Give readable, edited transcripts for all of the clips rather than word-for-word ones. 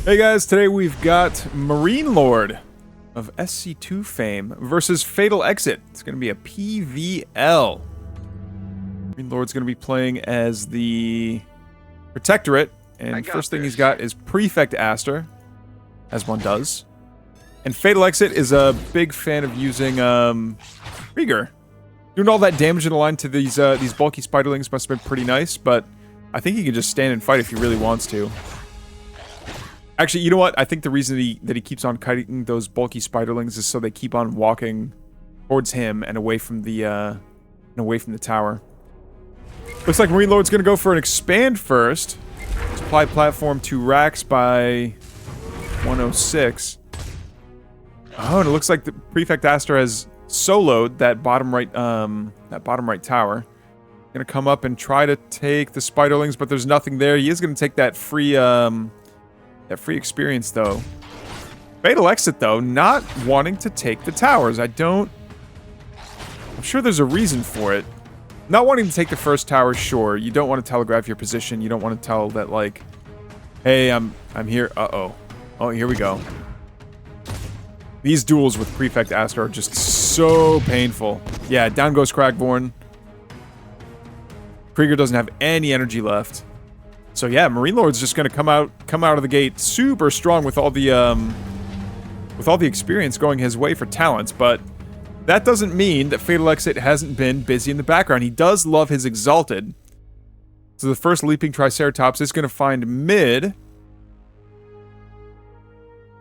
Hey guys, today we've got MarineLord of SC2 fame versus FatalExit. It's going to be a PvL. MarineLord's going to be playing as the Protectorate, and first thing he's got is Prefect Aster, as one does. And FatalExit is a big fan of using Krieger. Doing all that damage in the line to these bulky spiderlings must have been pretty nice, but I think he can just stand and fight if he really wants to. Actually, you know what? I think the reason that he keeps on kiting those bulky spiderlings is so they keep on walking towards him and away from the tower. Looks like MarineLord's gonna go for an expand first. Supply platform to racks by 106. Oh, and it looks like the Prefect Aster has soloed that bottom right tower. Gonna come up and try to take the spiderlings, but there's nothing there. He is gonna take that free experience though. FatalExit though, not wanting to take the towers. I'm sure there's a reason for it. Not wanting to take the first tower, sure. You don't want to telegraph your position. You don't want to tell that, like, hey, I'm here. Uh-oh. Oh, here we go. These duels with Prefect Aster are just so painful. Yeah, down goes Kragborn. Krieger doesn't have any energy left. So yeah, MarineLord's just gonna come out of the gate super strong with all the experience going his way for talents, but that doesn't mean that FatalExit hasn't been busy in the background. He does love his Exalted. So the first Leaping Triceratops is gonna find mid.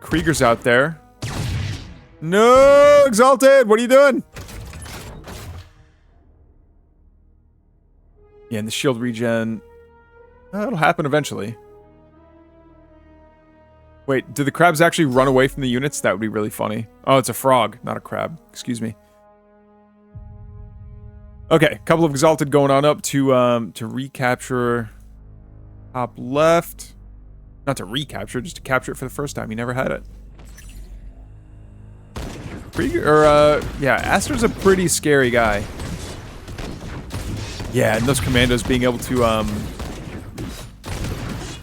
Krieger's out there. No, Exalted, what are you doing? Yeah, and the shield regen. It'll happen eventually. Wait, did the crabs actually run away from the units? That would be really funny. Oh, it's a frog, not a crab. Excuse me. Okay, a couple of Exalted going on up to recapture top left. Not to recapture, just to capture it for the first time. He never had it. Yeah, Aster's a pretty scary guy. Yeah, and those commandos being able to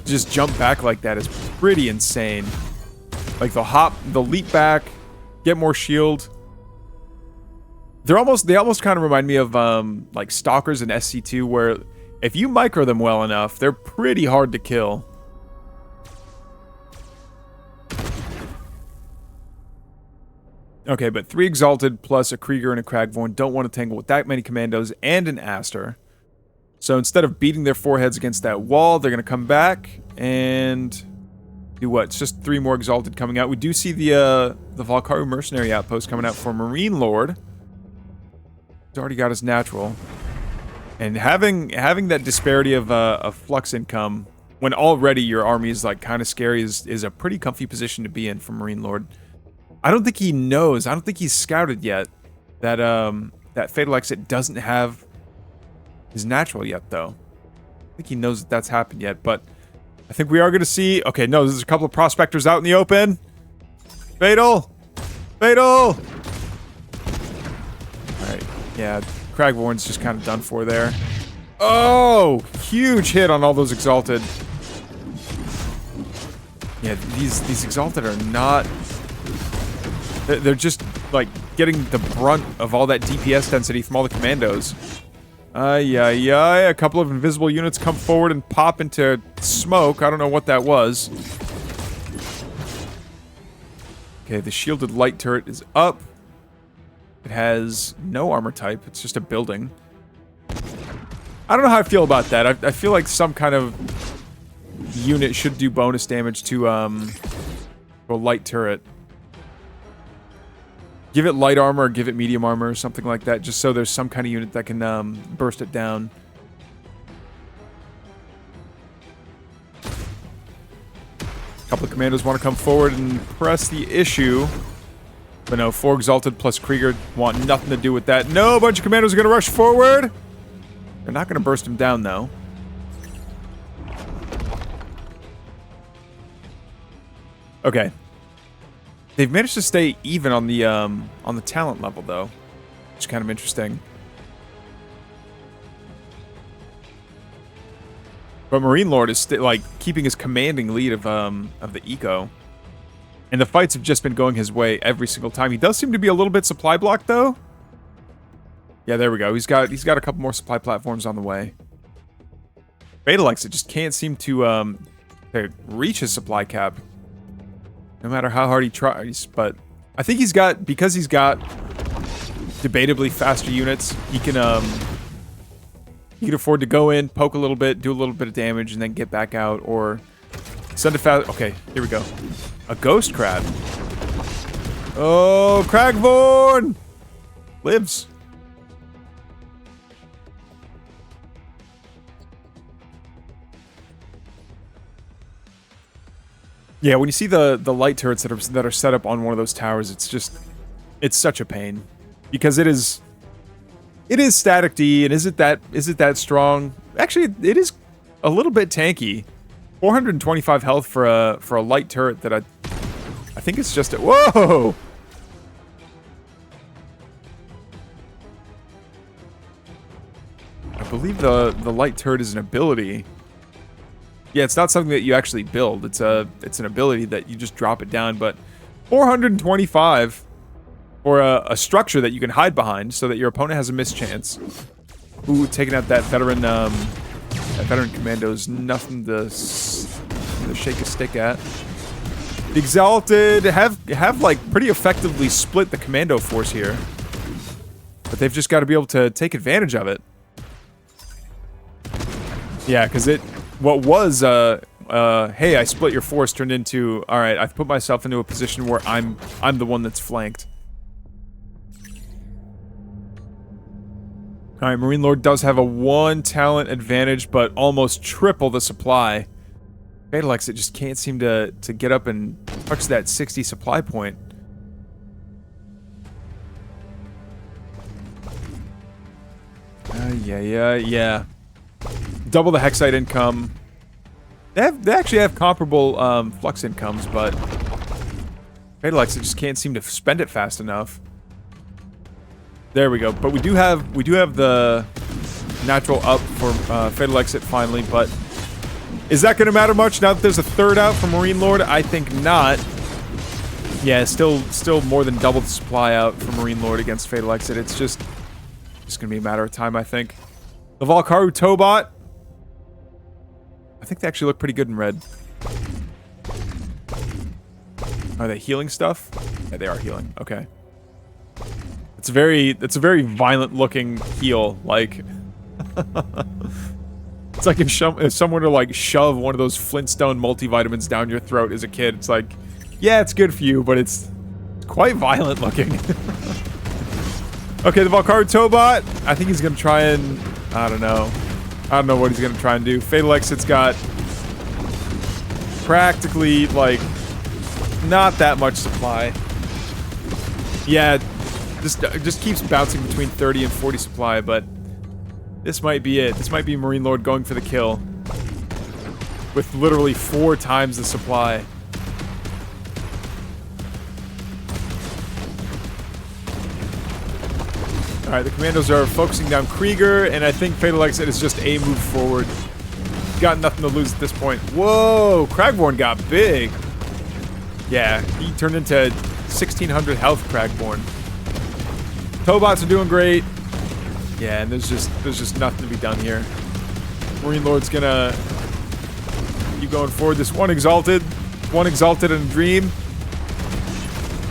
just jump back like that is pretty insane. Like they'll leap back, get more shield. They almost kind of remind me of like Stalkers in SC2, where if you micro them well enough, they're pretty hard to kill. Okay, but 3 Exalted plus a Krieger and a Kragvorn don't want to tangle with that many commandos and an Aster. So instead of beating their foreheads against that wall, they're going to come back and do what? It's just 3 more Exalted coming out. We do see the Valkyrie Mercenary outpost coming out for MarineLord. He's already got his natural. And having that disparity of flux income when already your army is like kind of scary is a pretty comfy position to be in for MarineLord. I don't think he knows. I don't think he's scouted yet that that FatalExit doesn't have his natural yet, though. I think he knows that that's happened yet, but I think we are going to see... Okay, no, there's a couple of prospectors out in the open. Fatal! Fatal! Alright, yeah, Kragvorn's just kind of done for there. Oh! Huge hit on all those Exalted. Yeah, these Exalted are not... They're just, like, getting the brunt of all that DPS density from all the commandos. A couple of invisible units come forward and pop into smoke. I don't know what that was. Okay, the shielded light turret is up. It has no armor type. It's just a building. I don't know how I feel about that. I feel like some kind of unit should do bonus damage to a light turret. Give it light armor or give it medium armor or something like that, just so there's some kind of unit that can burst it down. A couple of commandos want to come forward and press the issue. But no, 4 Exalted plus Krieger want nothing to do with that. No, a bunch of commandos are going to rush forward. They're not going to burst him down, though. Okay. They've managed to stay even on the talent level, though, which is kind of interesting. But MarineLord is like keeping his commanding lead of the eco. And the fights have just been going his way every single time. He does seem to be a little bit supply blocked though. Yeah, there we go. He's got a couple more supply platforms on the way. FatalExit just can't seem to reach his supply cap. No matter how hard he tries, but I think because he's got debatably faster units, he can afford to go in, poke a little bit, do a little bit of damage, and then get back out, or send a fast. Okay, here we go. A ghost crab. Oh, Cragvorn lives. Yeah, when you see the light turrets that are set up on one of those towers, it's such a pain, because it is static D, and is it that strong? Actually, it is a little bit tanky. 425 health for a light turret that I think it's just a whoa. I believe the light turret is an ability. Yeah, it's not something that you actually build. It's an ability that you just drop it down. But 425 for a structure that you can hide behind, so that your opponent has a mischance. Ooh, taking out that veteran commando is nothing to shake a stick at. The Exalted have like pretty effectively split the commando force here, but they've just got to be able to take advantage of it. Yeah, because what was hey, I split your force, turned into, all right, I've put myself into a position where I'm the one that's flanked. All right, MarineLord does have a 1 talent advantage, but almost triple the supply. FatalExit just can't seem to get up and touch that 60 supply point. Yeah. Double the Hexite income. They actually have comparable flux incomes, but FatalExit just can't seem to spend it fast enough. There we go. But we do have the natural up for FatalExit finally, but is that going to matter much now that there's a third out for MarineLord? I think not. Yeah, still more than double the supply out for MarineLord against FatalExit. It's just going to be a matter of time, I think. The Valkaru Tobot. I think they actually look pretty good in red. Are they healing stuff? Yeah, they are healing. Okay. It's a very violent looking heal. Like, it's like if someone were to like shove one of those Flintstone multivitamins down your throat as a kid. It's like, yeah, it's good for you, but it's quite violent looking. Okay, the Valkaru Tobot. I think he's gonna try and I don't know what he's gonna try and do. FatalExit's got practically like not that much supply. Yeah, just keeps bouncing between 30 and 40 supply, but this might be it. This might be MarineLord going for the kill with literally 4 times the supply. Alright, the commandos are focusing down Krieger, and I think FatalExit is just a move forward. Got nothing to lose at this point. Whoa! Cragborn got big! Yeah, he turned into 1600 health Cragborn. Tobots are doing great. Yeah, and there's just nothing to be done here. MarineLord's gonna keep going forward. This one exalted in a dream.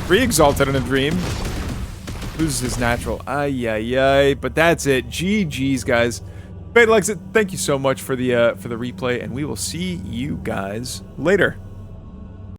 3 exalted in a dream. Loses his natural. Ay. But that's it. GG's, guys. FatalExit, thank you so much for the replay, and we will see you guys later.